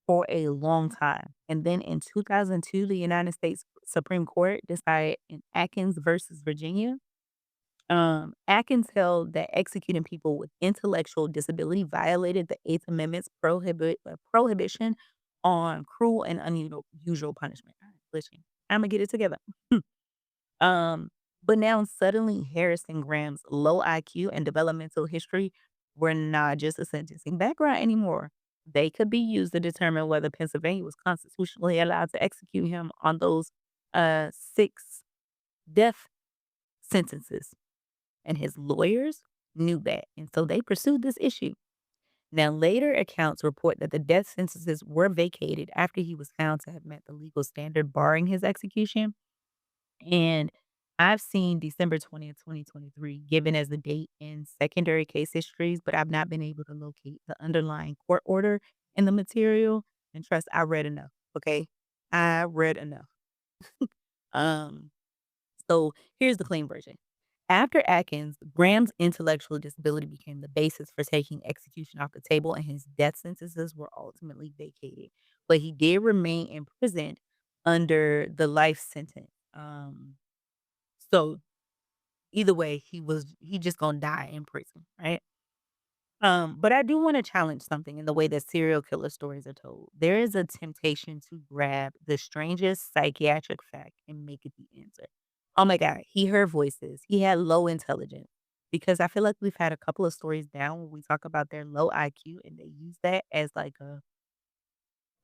for a long time. And then in 2002, the United States Supreme Court decided in Atkins versus Virginia. Atkins held that executing people with intellectual disability violated the Eighth Amendment's prohibition on cruel and unusual punishment. All right, listen, I'm gonna get it together. um, but now suddenly Harrison Graham's low IQ and developmental history were not just a sentencing background anymore. They could be used to determine whether Pennsylvania was constitutionally allowed to execute him on those 6 death sentences. And his lawyers knew that, and so they pursued this issue. Now, later accounts report that the death sentences were vacated after he was found to have met the legal standard barring his execution. And I've seen December 20th, 2023 given as the date in secondary case histories, but I've not been able to locate the underlying court order in the material. And trust, I read enough. Okay, I read enough. Um, so here's the clean version. After Atkins, Graham's intellectual disability became the basis for taking execution off the table, and his death sentences were ultimately vacated. But he did remain imprisoned under the life sentence. So either way, he just gonna die in prison, right? But I do wanna challenge something in the way that serial killer stories are told. There is a temptation to grab the strangest psychiatric fact and make it the answer. Oh my god, he heard voices, he had low intelligence. Because I feel like we've had a couple of stories down when we talk about their low IQ, and they use that as like a,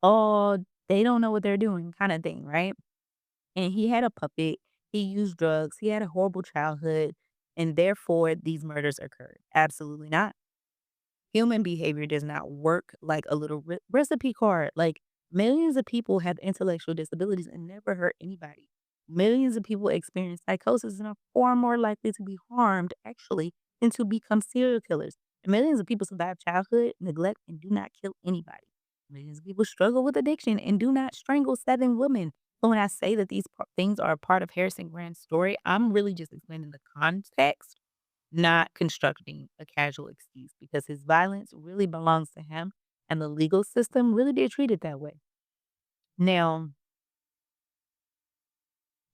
"Oh, they don't know what they're doing," kinda thing, right? And he had a puppet, he used drugs, he had a horrible childhood, and therefore these murders occurred. Absolutely not. Human behavior does not work like a little recipe card. Like, millions of people have intellectual disabilities and never hurt anybody. Millions of people experience psychosis and are far more likely to be harmed, actually, than to become serial killers. And millions of people survive childhood neglect and do not kill anybody. Millions of people struggle with addiction and do not strangle 7 women. So when I say that these things are a part of Harrison Grant's story, I'm really just explaining the context, not constructing a casual excuse, because his violence really belongs to him and the legal system really did treat it that way. Now,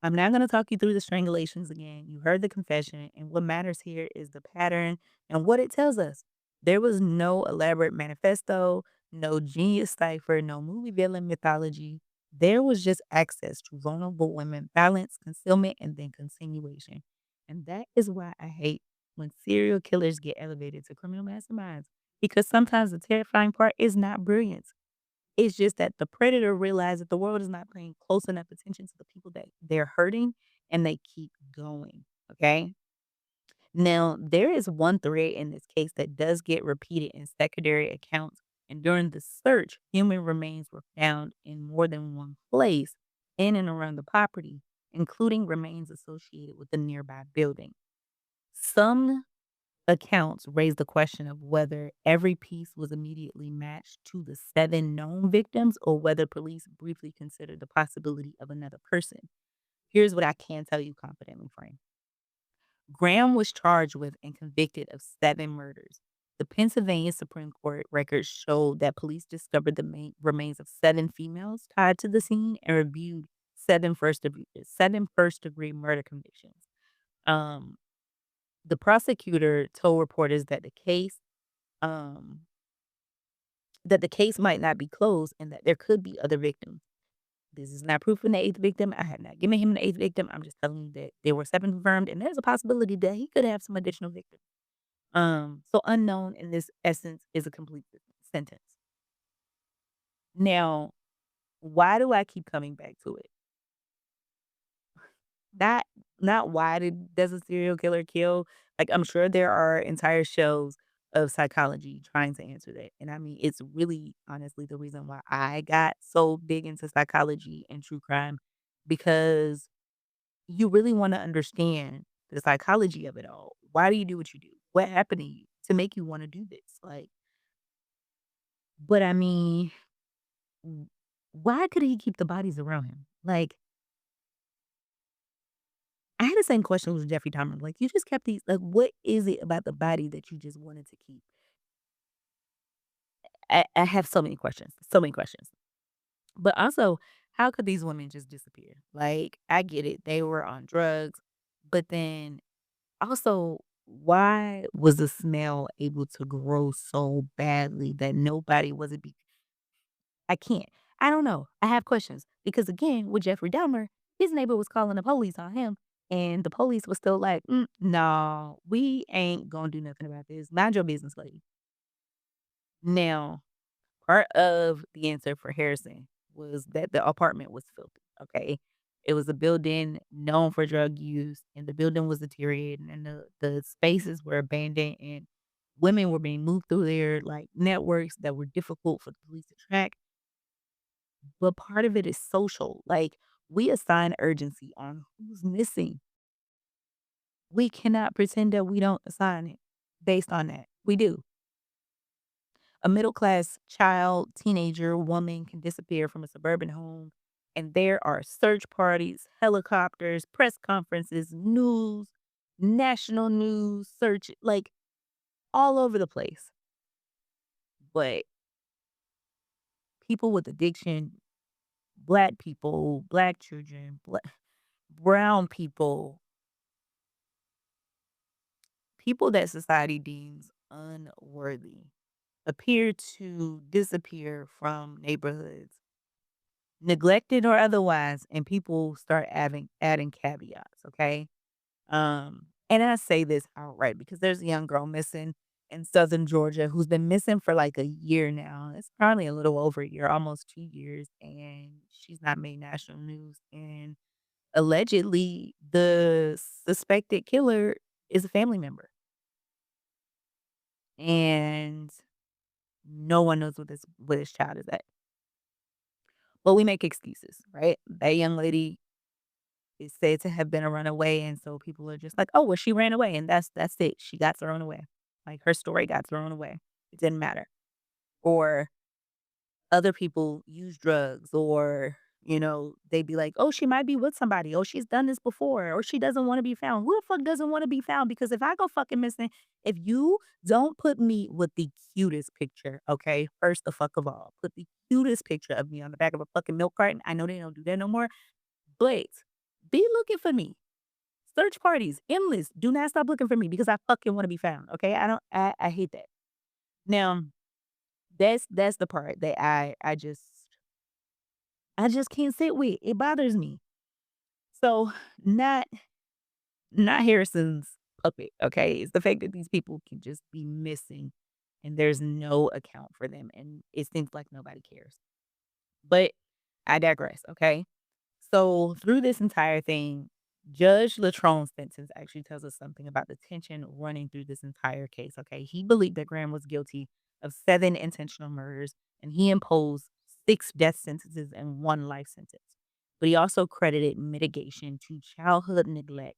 I'm not going to talk you through the strangulations again. You heard the confession, and what matters here is the pattern and what it tells us. There was no elaborate manifesto, no genius cipher, no movie villain mythology. There was just access to vulnerable women, balance, concealment, and then continuation. And that is why I hate when serial killers get elevated to criminal masterminds, because sometimes the terrifying part is not brilliance. It's just that the predator realized that the world is not paying close enough attention to the people that they're hurting, and they keep going, okay? Now, there is one thread in this case that does get repeated in secondary accounts, and during the search, human remains were found in more than one place in and around the property, including remains associated with the nearby building. Some accounts raise the question of whether every piece was immediately matched to the 7 known victims or whether police briefly considered the possibility of another person. Here's what I can tell you confidently, friend. Graham was charged with and convicted of 7 murders. The Pennsylvania Supreme Court records showed that police discovered the remains of 7 females tied to the scene and reviewed 7 first degree murder convictions. Um, the prosecutor told reporters um, that the case might not be closed and that there could be other victims. This is not proof of the 8th victim. I have not given him an 8th victim. I'm just telling you that there were 7 confirmed, and there's a possibility that he could have some additional victims. So unknown in this essence is a complete sentence. Now, why do I keep coming back to it? Not not why does a serial killer kill? Like, I'm sure there are entire shows of psychology trying to answer that, and I mean, it's really honestly the reason why I got so big into psychology and true crime, because you really wanna understand the psychology of it all. Why do you do what you do? What happened to you to make you wanna do this? Like, but I mean, w why could he keep the bodies around him? Like, I had the same question with Jeffrey Dahmer, like, you just kept these, like, what is it about the body that you just wanted to keep? I have so many questions, so many questions. But also, how could these women just disappear? Like, I get it, they were on drugs, but then also, why was the smell able to grow so badly that nobody was it I can't. I don't know. I have questions because again, with Jeffrey Dahmer, his neighbor was calling the police on him, and the police was still like, "No, we ain't gonna do nothing about this. Mind your business, lady." Now, part of the answer for Harrison was that the apartment was filthy. Okay, it was a building known for drug use, and the building was deteriorating, and the spaces were abandoned, and women were being moved through their like networks that were difficult for the police to track. But part of it is social. Like, we assign urgency on who's missing. We cannot pretend that we don't assign it based on that. We do. A middle class child, teenager, woman can disappear from a suburban home, and there are search parties, helicopters, press conferences, news, national news, search, like all over the place. But people with addiction, black people, black children, brown people, people that society deems unworthy appear to disappear from neighborhoods, neglected or otherwise, and people start adding caveats, okay? And I say this outright because there's a young girl missing in Southern Georgia who's been missing for like a year now. It's probably a little over a year, almost 2 years, and she's not made national news. And allegedly, the suspected killer is a family member, and no one knows what this child is at. But we make excuses, right? That young lady is said to have been a runaway, and so people are just like, "Oh, well, she ran away, and that's it. She got thrown away. Like, her story got thrown away. It didn't matter." Or other people use drugs or, they'd be like, "Oh, she might be with somebody. Oh, she's done this before, or she doesn't wanna be found." Who the fuck doesn't wanna be found? Because if I go fucking missing, if you don't put me with the cutest picture, okay, first the fuck of all, put the cutest picture of me on the back of a fucking milk carton. I know they don't do that no more, but be looking for me. Search parties, endless. Do not stop looking for me because I fucking wanna be found, okay? I hate that. Now, that's the part that I just can't sit with. It bothers me. So, not not Harrison's puppet, okay? It's the fact that these people can just be missing and there's no account for them, and it seems like nobody cares. But I digress, okay? So through this entire thing, Judge Latrone's sentence actually tells us something about the tension running through this entire case. Okay. He believed that Graham was guilty of 7 intentional murders and he imposed 6 death sentences and 1 life sentence. But he also credited mitigation to childhood neglect,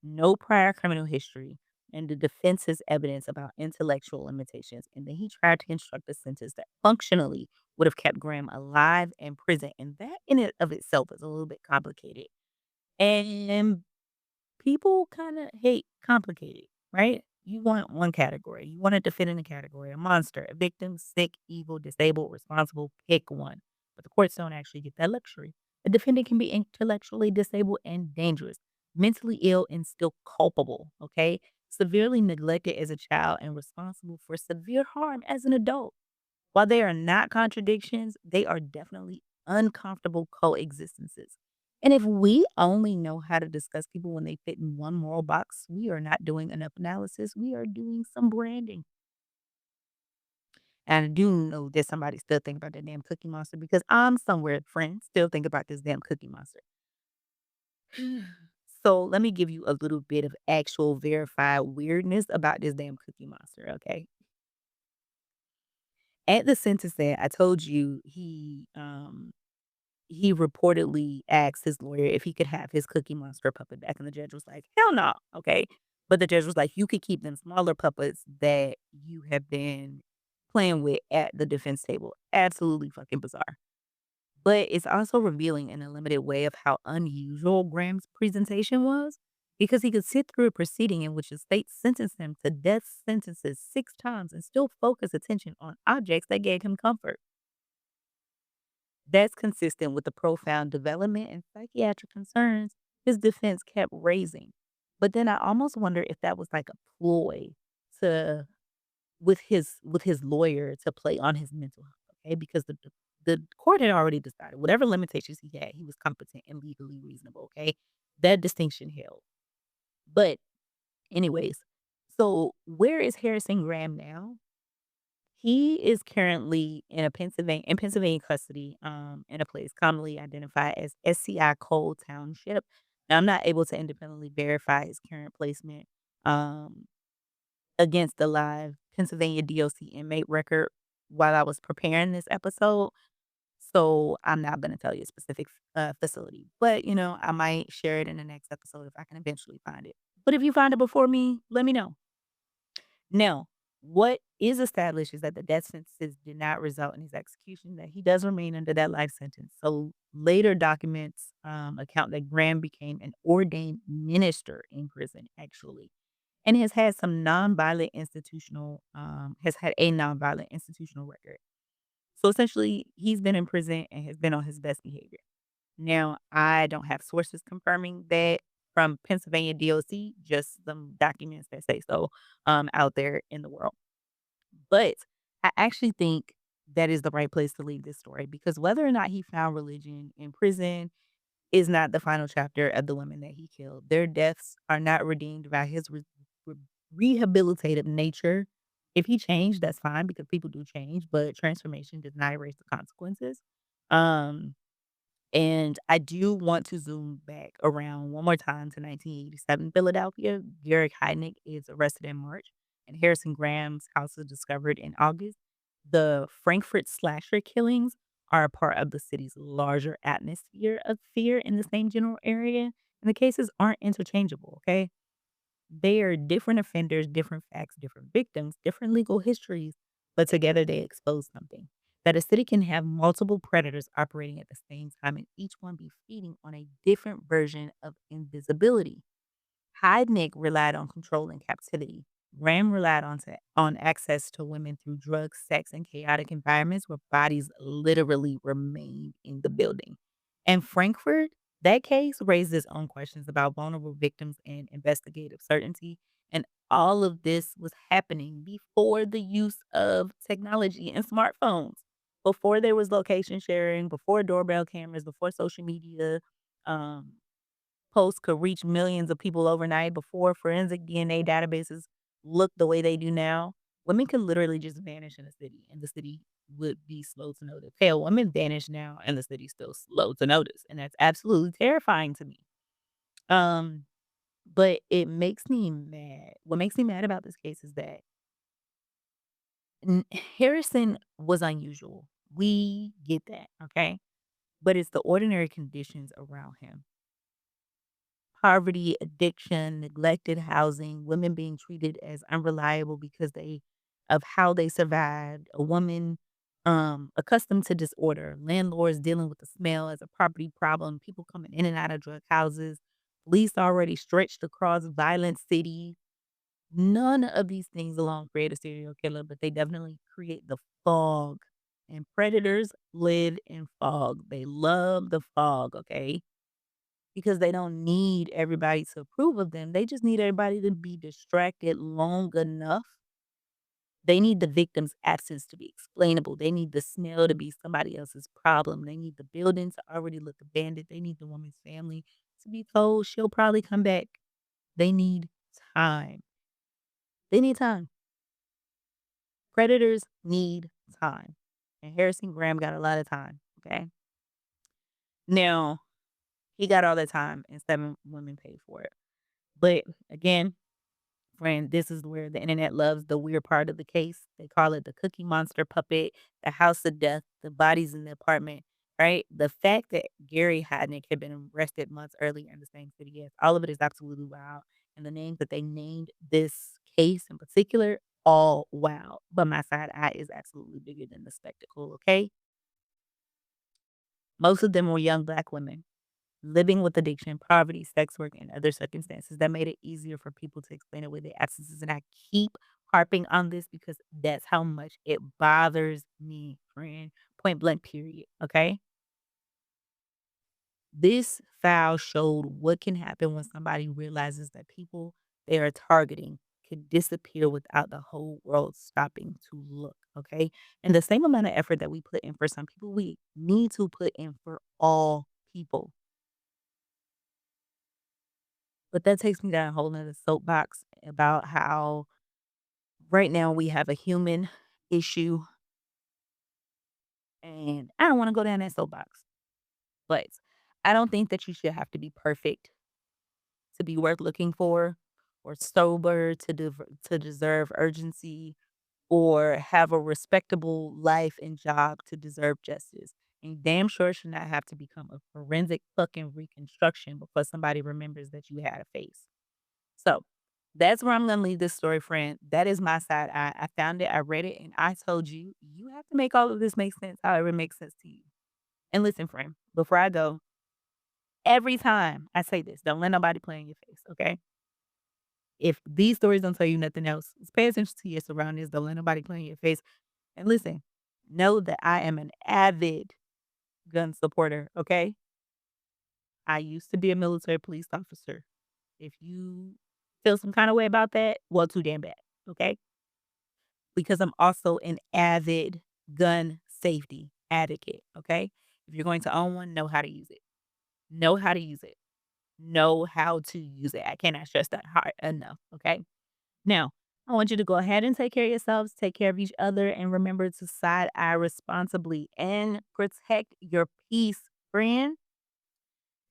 no prior criminal history, and the defense's evidence about intellectual limitations. And then he tried to construct a sentence that functionally would have kept Graham alive and present. And that in it of itself is a little bit complicated. And people kind of hate complicated, right? You want one category. You want it to fit in a category, a monster, a victim, sick, evil, disabled, responsible, pick one. But the courts don't actually get that luxury. A defendant can be intellectually disabled and dangerous, mentally ill and still culpable, okay? Severely neglected as a child and responsible for severe harm as an adult. While they are not contradictions, they are definitely uncomfortable coexistences. And if we only know how to discuss people when they fit in one moral box, we are not doing enough analysis. We are doing some branding. And I do know that somebody still think about that damn Cookie Monster because I'm somewhere, friends, still think about this damn Cookie Monster. So let me give you a little bit of actual verified weirdness about this damn Cookie Monster, okay? At the sentencing, I told you he reportedly asked his lawyer if he could have his Cookie Monster puppet back, and the judge was like, "Hell no." Okay. But the judge was like, "You could keep them smaller puppets that you have been playing with at the defense table." Absolutely fucking bizarre. But it's also revealing in a limited way of how unusual Graham's presentation was because he could sit through a proceeding in which the state sentenced him to death sentences 6 times and still focus attention on objects that gave him comfort. That's consistent with the profound development and psychiatric concerns his defense kept raising. But then I almost wonder if that was like a ploy to with his lawyer to play on his mental health, okay? Because the court had already decided whatever limitations he had, he was competent and legally reasonable, okay? That distinction held. But anyways, so where is Harrison Graham now? He is currently in Pennsylvania custody, in a place commonly identified as SCI Cole Township. Now, I'm not able to independently verify his current placement, um, against the live Pennsylvania DOC inmate record while I was preparing this episode, so I'm not gonna tell you a specific facility, but, I might share it in the next episode if I can eventually find it. But if you find it before me, let me know. Now, what is established is that the death sentences did not result in his execution, that he does remain under that life sentence. So later documents account that Graham became an ordained minister in prison, actually, and has had a nonviolent institutional record. So essentially, he's been in prison and has been on his best behavior. Now, I don't have sources confirming that from Pennsylvania DOC, just some documents that say so, out there in the world. But I actually think that is the right place to leave this story because whether or not he found religion in prison is not the final chapter of the women that he killed. Their deaths are not redeemed by his re rehabilitative nature. If he changed, that's fine because people do change, but transformation does not erase the consequences. Um and I do want to zoom back around one more time to 1987 Philadelphia. Garrick Heidnick is arrested in March, and Harrison Graham's house is discovered in August. The Frankfurt slasher killings are a part of the city's larger atmosphere of fear in the same general area, and the cases aren't interchangeable, okay? They are different offenders, different facts, different victims, different legal histories, but together they expose something. That a city can have multiple predators operating at the same time and each one be feeding on a different version of invisibility. Heidnick relied on control and captivity. Graham relied on access to women through drugs, sex, and chaotic environments where bodies literally remained in the building. And Frankfurt, that case raised its own questions about vulnerable victims and investigative certainty. And all of this was happening before the use of technology and smartphones, before there was location sharing, before doorbell cameras, before social media. Um, Posts could reach millions of people overnight before forensic DNA databases look the way they do now. Women could literally just vanish in a city and the city would be slow to notice. Hell, women vanish now and the city's still slow to notice. And that's absolutely terrifying to me. Um, but it makes me mad. What makes me mad about this case is that Harrison was unusual. We get that, okay? But it's the ordinary conditions around him. Poverty, addiction, neglected housing, women being treated as unreliable because they of how they survived, a woman accustomed to disorder, landlords dealing with the smell as a property problem, people coming in and out of drug houses, police already stretched across violent city. None of these things alone create a serial killer, but they definitely create the fog. And predators live in fog. They love the fog, okay? Because they don't need everybody to approve of them. They just need everybody to be distracted long enough. They need the victim's absence to be explainable. They need the smell to be somebody else's problem. They need the building to already look abandoned. They need the woman's family to be told she'll probably come back. They need time. They need time. Predators need time. And Harrison Graham got a lot of time. Okay. Now, he got all the time and 7 women paid for it. But again, friend, this is where the internet loves the weird part of the case. They call it the Cookie Monster puppet, the house of death, the bodies in the apartment, right? The fact that Gary Hadnick had been arrested months earlier in the same city, yes, all of it is absolutely wild. And the names that they named this case in particular, all wild. But my side eye is absolutely bigger than the spectacle, okay? Most of them were young black women living with addiction, poverty, sex work, and other circumstances that made it easier for people to explain away their absences. And I keep harping on this because that's how much it bothers me, friend. Point blank, period. Okay. This file showed what can happen when somebody realizes that people they are targeting can disappear without the whole world stopping to look. Okay. And the same amount of effort that we put in for some people, we need to put in for all people. But that takes me down a whole nother soapbox about how right now we have a human issue, and I don't wanna go down that soapbox, but I don't think that you should have to be perfect to be worth looking for or sober to deserve urgency or have a respectable life and job to deserve justice. And damn sure should not have to become a forensic fucking reconstruction because somebody remembers that you had a face. So, that's where I'm gonna leave this story, friend. That is my side. I found it, I read it, and I told you, you have to make all of this make sense however it makes sense to you. And listen, friend, before I go, every time I say this, don't let nobody play in your face, okay? If these stories don't tell you nothing else, just pay attention to your surroundings. Don't let nobody play in your face. And listen, know that I am an avid gun supporter, okay? I used to be a military police officer. If you feel some kind of way about that, well, too damn bad, okay? Because I'm also an avid gun safety advocate, okay? If you're going to own one, know how to use it. Know how to use it. Know how to use it. I cannot stress that hard enough, okay? Now, I want you to go ahead and take care of yourselves, take care of each other, and remember to side eye responsibly and protect your peace, friend.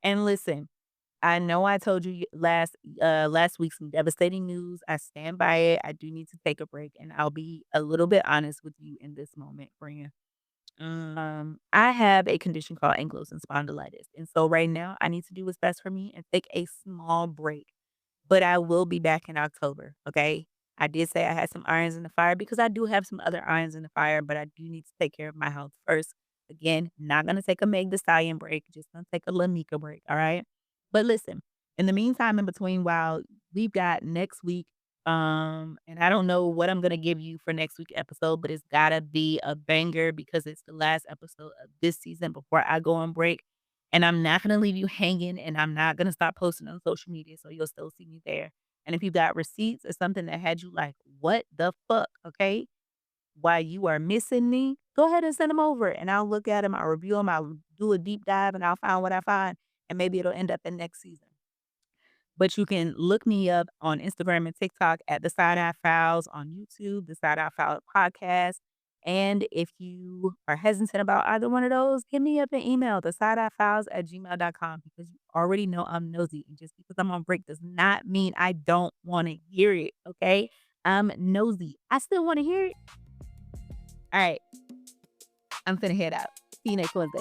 And listen, I know I told you last week some devastating news. I stand by it. I do need to take a break, and I'll be a little bit honest with you in this moment, friend. I have a condition called ankylosing spondylitis, and so right now I need to do what's best for me and take a small break. But I will be back in October, okay? I did say I had some irons in the fire because I do have some other irons in the fire, but I do need to take care of my health first. Again, not gonna take a Meg Thee Stallion break, just gonna take a Lamika break, all right? But listen, in the meantime, in between, while we've got next week, and I don't know what I'm gonna give you for next week episode, but it's gotta be a banger because it's the last episode of this season before I go on break. And I'm not gonna leave you hanging, and I'm not gonna stop posting on social media, so you'll still see me there. And if you got receipts or something that had you like, "What the fuck?" Okay? While you are missing me, go ahead and send them over, and I'll look at them. 'em, I'll review them. 'em, I'll do a deep dive, and I'll find what I find, and maybe it'll end up in next season. But you can look me up on Instagram and TikTok at The Side Eye Files, on YouTube, The Side Eye Files Podcast. And if you are hesitant about either one of those, hit me up an email, thesideeyefiles@gmail.com, because you already know I'm nosy. And just because I'm on break does not mean I don't want to hear it, okay? I'm nosy. I still want to hear it. All right, I'm finna head out. See you next Wednesday.